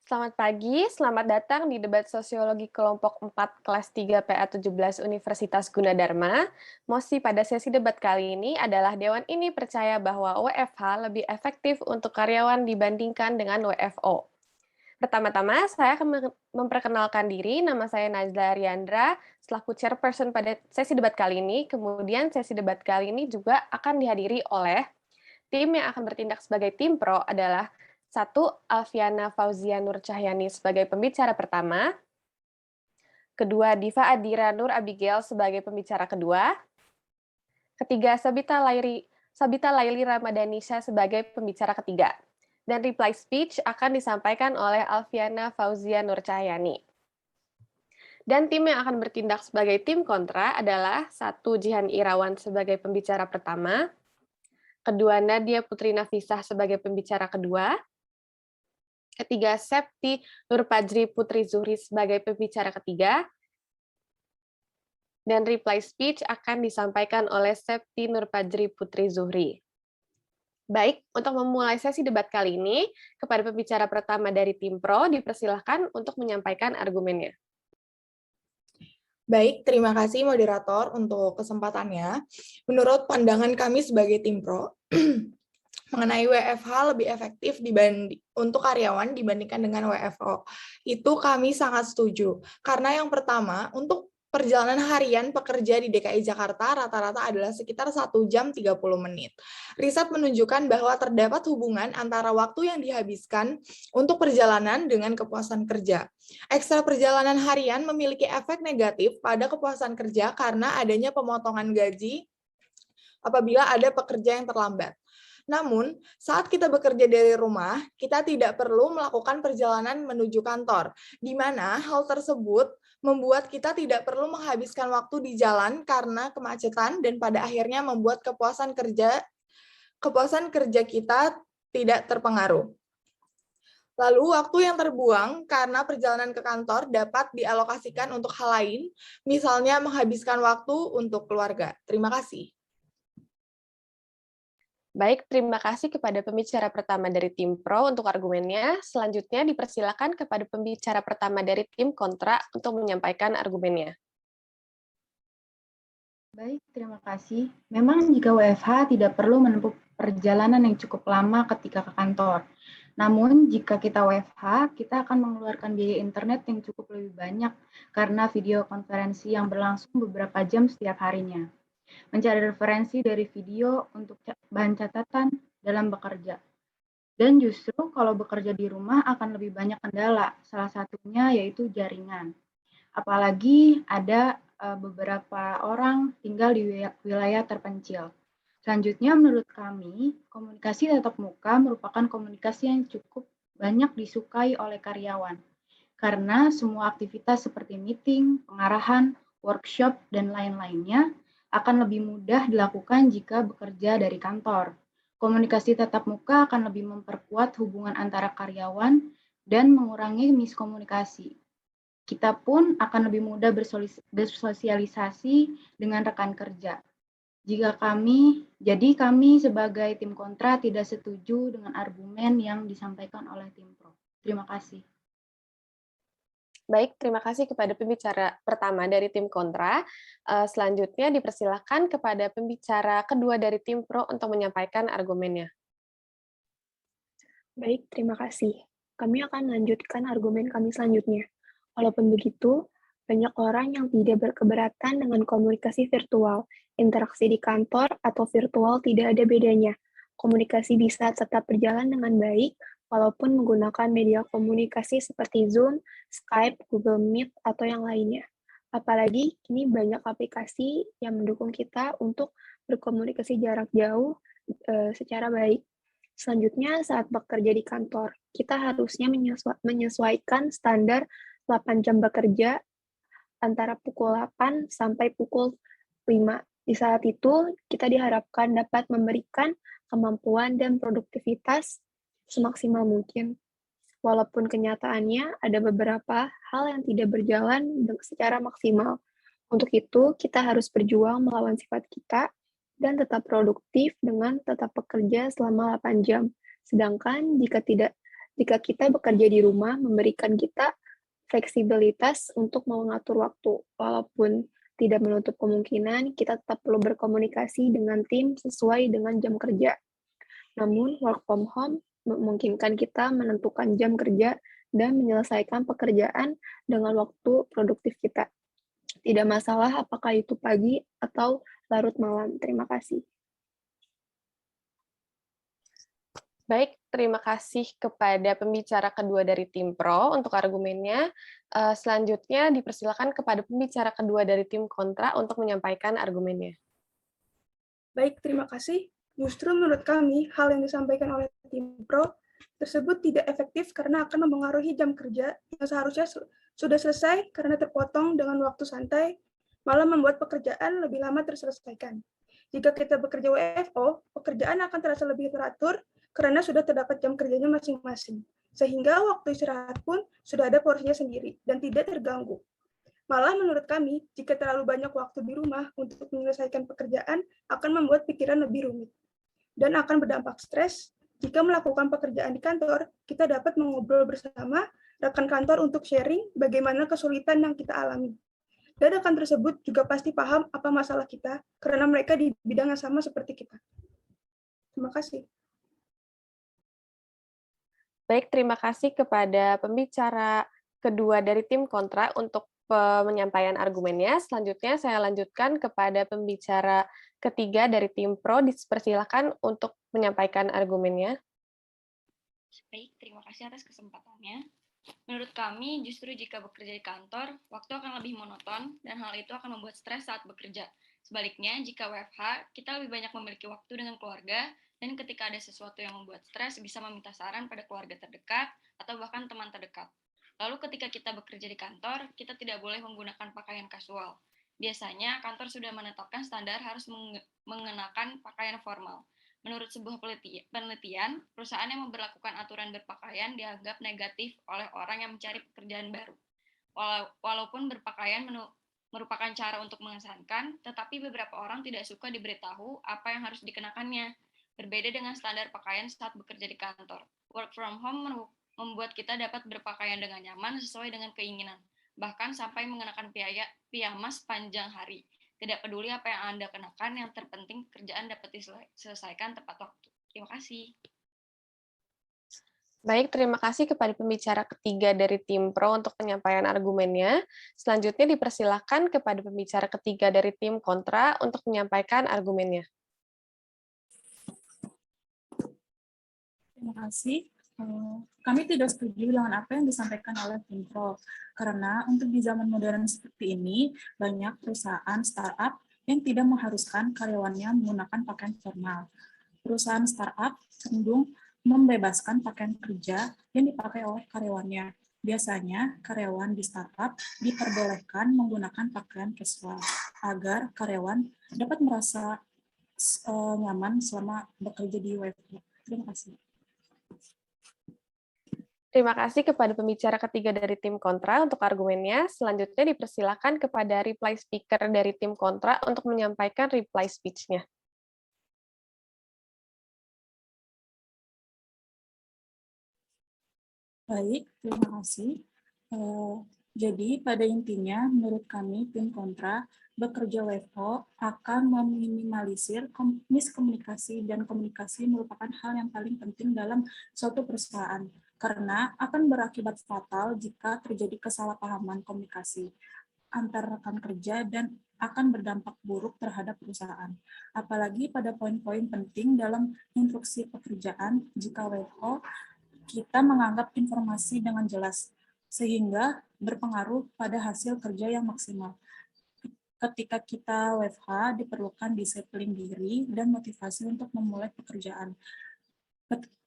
Selamat pagi, selamat datang di debat sosiologi kelompok 4 kelas 3 PA 17 Universitas Gunadarma. Mosi pada sesi debat kali ini adalah Dewan ini percaya bahwa WFH lebih efektif untuk karyawan dibandingkan dengan WFO. Pertama-tama, saya akan memperkenalkan diri. Nama saya Nazla Ariandra, selaku chairperson pada sesi debat kali ini. Kemudian sesi debat kali ini juga akan dihadiri oleh tim yang akan bertindak sebagai tim pro adalah satu, Alfiana Fauzia Nur Cahyani sebagai pembicara pertama. Kedua, Diva Adira Nur Abigail sebagai pembicara kedua. Ketiga, Sabita Laili Ramadanisha sebagai pembicara ketiga. Dan reply speech akan disampaikan oleh Alfiana Fauzia Nur Cahyani. Dan tim yang akan bertindak sebagai tim kontra adalah satu, Jihan Irawan sebagai pembicara pertama. Kedua, Nadia Putri Nafisah sebagai pembicara kedua. Ketiga, Septi Nurpajri Putri Zuhri sebagai pembicara ketiga. Dan reply speech akan disampaikan oleh Septi Nurpajri Putri Zuhri. Baik, untuk memulai sesi debat kali ini, kepada pembicara pertama dari tim pro, dipersilahkan untuk menyampaikan argumennya. Baik, terima kasih moderator untuk kesempatannya. Menurut pandangan kami sebagai tim pro, mengenai WFH lebih efektif untuk karyawan dibandingkan dengan WFO. Itu kami sangat setuju. Karena yang pertama, untuk perjalanan harian pekerja di DKI Jakarta rata-rata adalah sekitar 1 jam 30 menit. Riset menunjukkan bahwa terdapat hubungan antara waktu yang dihabiskan untuk perjalanan dengan kepuasan kerja. Ekstra perjalanan harian memiliki efek negatif pada kepuasan kerja karena adanya pemotongan gaji apabila ada pekerja yang terlambat. Namun, saat kita bekerja dari rumah, kita tidak perlu melakukan perjalanan menuju kantor, di mana hal tersebut membuat kita tidak perlu menghabiskan waktu di jalan karena kemacetan dan pada akhirnya membuat kepuasan kerja kita tidak terpengaruh. Lalu, waktu yang terbuang karena perjalanan ke kantor dapat dialokasikan untuk hal lain, misalnya menghabiskan waktu untuk keluarga. Terima kasih. Baik, terima kasih kepada pembicara pertama dari tim pro untuk argumennya. Selanjutnya dipersilakan kepada pembicara pertama dari tim kontra untuk menyampaikan argumennya. Baik, terima kasih. Memang jika WFH tidak perlu menempuh perjalanan yang cukup lama ketika ke kantor. Namun, jika kita WFH, kita akan mengeluarkan biaya internet yang cukup lebih banyak karena video konferensi yang berlangsung beberapa jam setiap harinya. Mencari referensi dari video untuk bahan catatan dalam bekerja. Dan justru kalau bekerja di rumah akan lebih banyak kendala, salah satunya yaitu jaringan. Apalagi ada beberapa orang tinggal di wilayah terpencil. Selanjutnya, menurut kami, komunikasi tatap muka merupakan komunikasi yang cukup banyak disukai oleh karyawan. Karena semua aktivitas seperti meeting, pengarahan, workshop, dan lain-lainnya akan lebih mudah dilakukan jika bekerja dari kantor. Komunikasi tatap muka akan lebih memperkuat hubungan antara karyawan dan mengurangi miskomunikasi. Kita pun akan lebih mudah bersosialisasi dengan rekan kerja. Jadi kami sebagai tim kontra tidak setuju dengan argumen yang disampaikan oleh tim pro. Terima kasih. Baik, terima kasih kepada pembicara pertama dari tim kontra. Selanjutnya dipersilakan kepada pembicara kedua dari tim pro untuk menyampaikan argumennya. Baik, terima kasih. Kami akan melanjutkan argumen kami selanjutnya. Walaupun begitu, banyak orang yang tidak berkeberatan dengan komunikasi virtual. Interaksi di kantor atau virtual tidak ada bedanya. Komunikasi bisa tetap berjalan dengan baik, walaupun menggunakan media komunikasi seperti Zoom, Skype, Google Meet, atau yang lainnya. Apalagi kini banyak aplikasi yang mendukung kita untuk berkomunikasi jarak jauh secara baik. Selanjutnya, saat bekerja di kantor, kita harusnya menyesuaikan standar 8 jam bekerja antara pukul 8 sampai pukul 5. Di saat itu, kita diharapkan dapat memberikan kemampuan dan produktivitas semaksimal mungkin. Walaupun kenyataannya ada beberapa hal yang tidak berjalan secara maksimal. Untuk itu, kita harus berjuang melawan sifat kita dan tetap produktif dengan tetap bekerja selama 8 jam. Sedangkan jika tidak Jika kita bekerja di rumah, memberikan kita fleksibilitas untuk mengatur waktu, walaupun tidak menutup kemungkinan kita tetap perlu berkomunikasi dengan tim sesuai dengan jam kerja. Namun, work from home memungkinkan kita menentukan jam kerja dan menyelesaikan pekerjaan dengan waktu produktif kita. Tidak masalah apakah itu pagi atau larut malam. Terima kasih. Baik, terima kasih kepada pembicara kedua dari tim pro untuk argumennya. Selanjutnya dipersilakan kepada pembicara kedua dari tim kontra untuk menyampaikan argumennya. Baik, terima kasih. Justru menurut kami, hal yang disampaikan oleh tim pro tersebut tidak efektif karena akan mempengaruhi jam kerja yang seharusnya sudah selesai karena terpotong dengan waktu santai, malah membuat pekerjaan lebih lama terselesaikan. Jika kita bekerja WFO, pekerjaan akan terasa lebih teratur karena sudah terdapat jam kerjanya masing-masing. Sehingga waktu istirahat pun sudah ada porsinya sendiri dan tidak terganggu. Malah menurut kami, jika terlalu banyak waktu di rumah untuk menyelesaikan pekerjaan akan membuat pikiran lebih rumit dan akan berdampak stres. Jika melakukan pekerjaan di kantor, kita dapat mengobrol bersama rekan kantor untuk sharing bagaimana kesulitan yang kita alami. Dan rekan tersebut juga pasti paham apa masalah kita karena mereka di bidang yang sama seperti kita. Terima kasih. Baik, terima kasih kepada pembicara kedua dari tim kontra untuk penyampaian argumennya. Selanjutnya saya lanjutkan kepada pembicara ketiga dari tim pro. Dipersilakan untuk menyampaikan argumennya. Baik, terima kasih atas kesempatannya. Menurut kami, justru jika bekerja di kantor, waktu akan lebih monoton dan hal itu akan membuat stres saat bekerja. Sebaliknya, jika WFH, kita lebih banyak memiliki waktu dengan keluarga, dan ketika ada sesuatu yang membuat stres, bisa meminta saran pada keluarga terdekat atau bahkan teman terdekat. Lalu ketika kita bekerja di kantor, kita tidak boleh menggunakan pakaian kasual. Biasanya, kantor sudah menetapkan standar harus mengenakan pakaian formal. Menurut sebuah penelitian, perusahaan yang memberlakukan aturan berpakaian dianggap negatif oleh orang yang mencari pekerjaan baru. Walaupun berpakaian merupakan cara untuk mengesankan, tetapi beberapa orang tidak suka diberitahu apa yang harus dikenakannya. Berbeda dengan standar pakaian saat bekerja di kantor. Work from home membuat kita dapat berpakaian dengan nyaman sesuai dengan keinginan, bahkan sampai mengenakan piyama sepanjang hari. Tidak peduli apa yang Anda kenakan, yang terpenting pekerjaan dapat diselesaikan tepat waktu. Terima kasih. Baik, terima kasih kepada pembicara ketiga dari tim pro untuk penyampaian argumennya. Selanjutnya dipersilakan kepada pembicara ketiga dari tim kontra untuk menyampaikan argumennya. Terima kasih. Kami tidak setuju dengan apa yang disampaikan oleh tim pro, karena untuk di zaman modern seperti ini, banyak perusahaan startup yang tidak mengharuskan karyawannya menggunakan pakaian formal. Perusahaan startup cenderung membebaskan pakaian kerja yang dipakai oleh karyawannya. Biasanya, karyawan di startup diperbolehkan menggunakan pakaian casual agar karyawan dapat merasa nyaman selama bekerja di WFH. Terima kasih. Terima kasih kepada pembicara ketiga dari tim kontra untuk argumennya. Selanjutnya dipersilakan kepada reply speaker dari tim kontra untuk menyampaikan reply speech-nya. Baik, terima kasih. Jadi, pada intinya, menurut kami, tim kontra, bekerja WFO akan meminimalisir miskomunikasi, dan komunikasi merupakan hal yang paling penting dalam suatu perusahaan, karena akan berakibat fatal jika terjadi kesalahpahaman komunikasi antar rekan kerja dan akan berdampak buruk terhadap perusahaan. Apalagi pada poin-poin penting dalam instruksi pekerjaan, jika WFO kita menganggap informasi dengan jelas, sehingga berpengaruh pada hasil kerja yang maksimal. Ketika kita WFH, diperlukan disiplin diri dan motivasi untuk memulai pekerjaan.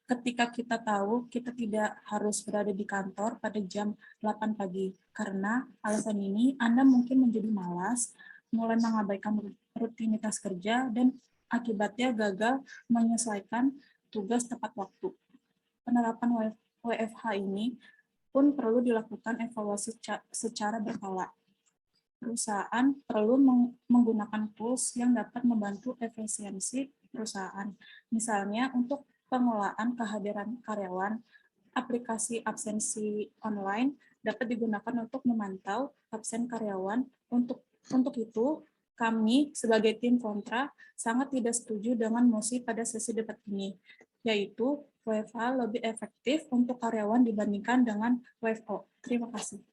Ketika kita tahu kita tidak harus berada di kantor pada jam 8 pagi, karena alasan ini Anda mungkin menjadi malas, mulai mengabaikan rutinitas kerja, dan akibatnya gagal menyelesaikan tugas tepat waktu. Penerapan WFH ini pun perlu dilakukan evaluasi secara berkala. Perusahaan perlu menggunakan tools yang dapat membantu efisiensi perusahaan. Misalnya untuk pengelolaan kehadiran karyawan aplikasi absensi online dapat digunakan untuk memantau absen karyawan. Untuk itu, kami sebagai tim kontra sangat tidak setuju dengan mosi pada sesi debat ini, yaitu WFH lebih efektif untuk karyawan dibandingkan dengan WFO. Terima kasih.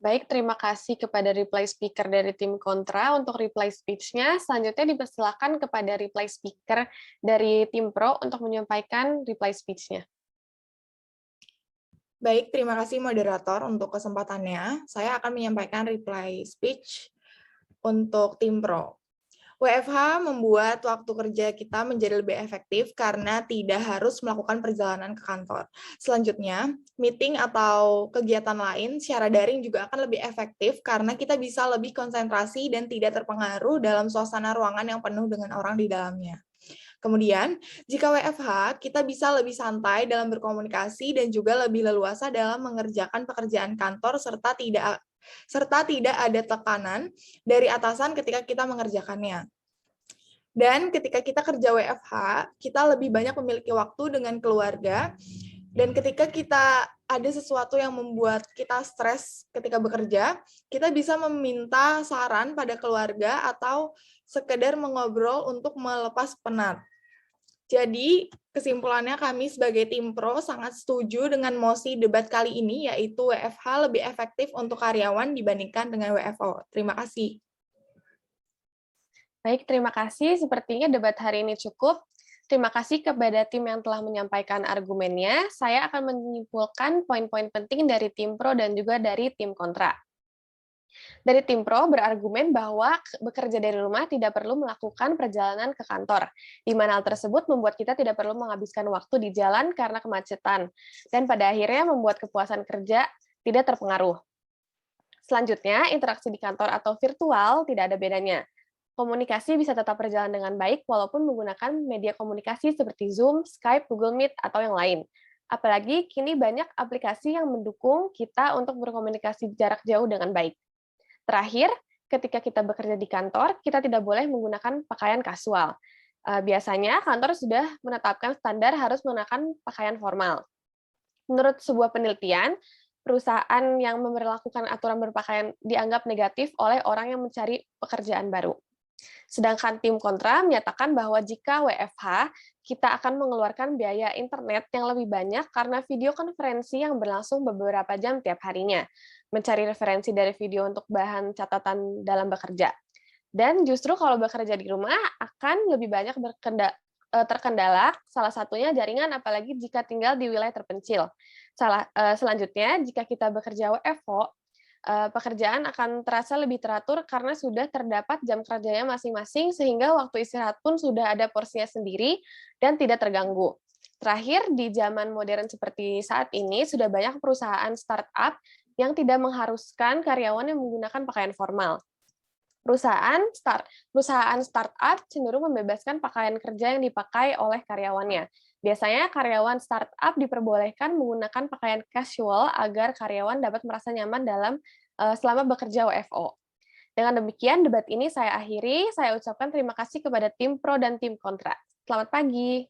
Baik, terima kasih kepada reply speaker dari tim kontra untuk reply speech-nya. Selanjutnya dipersilakan kepada reply speaker dari tim pro untuk menyampaikan reply speech-nya. Baik, terima kasih moderator untuk kesempatannya. Saya akan menyampaikan reply speech untuk tim pro. WFH membuat waktu kerja kita menjadi lebih efektif karena tidak harus melakukan perjalanan ke kantor. Selanjutnya, meeting atau kegiatan lain secara daring juga akan lebih efektif karena kita bisa lebih konsentrasi dan tidak terpengaruh dalam suasana ruangan yang penuh dengan orang di dalamnya. Kemudian, jika WFH, kita bisa lebih santai dalam berkomunikasi dan juga lebih leluasa dalam mengerjakan pekerjaan kantor serta tidak ada tekanan dari atasan ketika kita mengerjakannya. Dan ketika kita kerja WFH, kita lebih banyak memiliki waktu dengan keluarga, dan ketika kita ada sesuatu yang membuat kita stres ketika bekerja, kita bisa meminta saran pada keluarga atau sekedar mengobrol untuk melepas penat. Jadi, kesimpulannya kami sebagai tim pro sangat setuju dengan mosi debat kali ini, yaitu WFH lebih efektif untuk karyawan dibandingkan dengan WFO. Terima kasih. Baik, terima kasih. Sepertinya debat hari ini cukup. Terima kasih kepada tim yang telah menyampaikan argumennya. Saya akan menyimpulkan poin-poin penting dari tim pro dan juga dari tim kontra. Dari tim pro berargumen bahwa bekerja dari rumah tidak perlu melakukan perjalanan ke kantor, di mana hal tersebut membuat kita tidak perlu menghabiskan waktu di jalan karena kemacetan, dan pada akhirnya membuat kepuasan kerja tidak terpengaruh. Selanjutnya, interaksi di kantor atau virtual tidak ada bedanya. Komunikasi bisa tetap berjalan dengan baik walaupun menggunakan media komunikasi seperti Zoom, Skype, Google Meet, atau yang lain. Apalagi kini banyak aplikasi yang mendukung kita untuk berkomunikasi jarak jauh dengan baik. Terakhir, ketika kita bekerja di kantor, kita tidak boleh menggunakan pakaian kasual. Biasanya, kantor sudah menetapkan standar harus menggunakan pakaian formal. Menurut sebuah penelitian, perusahaan yang memperlakukan aturan berpakaian dianggap negatif oleh orang yang mencari pekerjaan baru. Sedangkan tim kontra menyatakan bahwa jika WFH, kita akan mengeluarkan biaya internet yang lebih banyak karena video konferensi yang berlangsung beberapa jam tiap harinya, mencari referensi dari video untuk bahan catatan dalam bekerja. Dan justru kalau bekerja di rumah akan lebih banyak terkendala, salah satunya jaringan, apalagi jika tinggal di wilayah terpencil. Selanjutnya, jika kita bekerja WFO, pekerjaan akan terasa lebih teratur karena sudah terdapat jam kerjanya masing-masing, sehingga waktu istirahat pun sudah ada porsinya sendiri dan tidak terganggu. Terakhir, di zaman modern seperti saat ini, sudah banyak perusahaan startup yang tidak mengharuskan karyawan yang menggunakan pakaian formal. Perusahaan startup cenderung membebaskan pakaian kerja yang dipakai oleh karyawannya. Biasanya karyawan startup diperbolehkan menggunakan pakaian casual agar karyawan dapat merasa nyaman selama bekerja WFO. Dengan demikian, debat ini saya akhiri. Saya ucapkan terima kasih kepada tim pro dan tim kontra. Selamat pagi.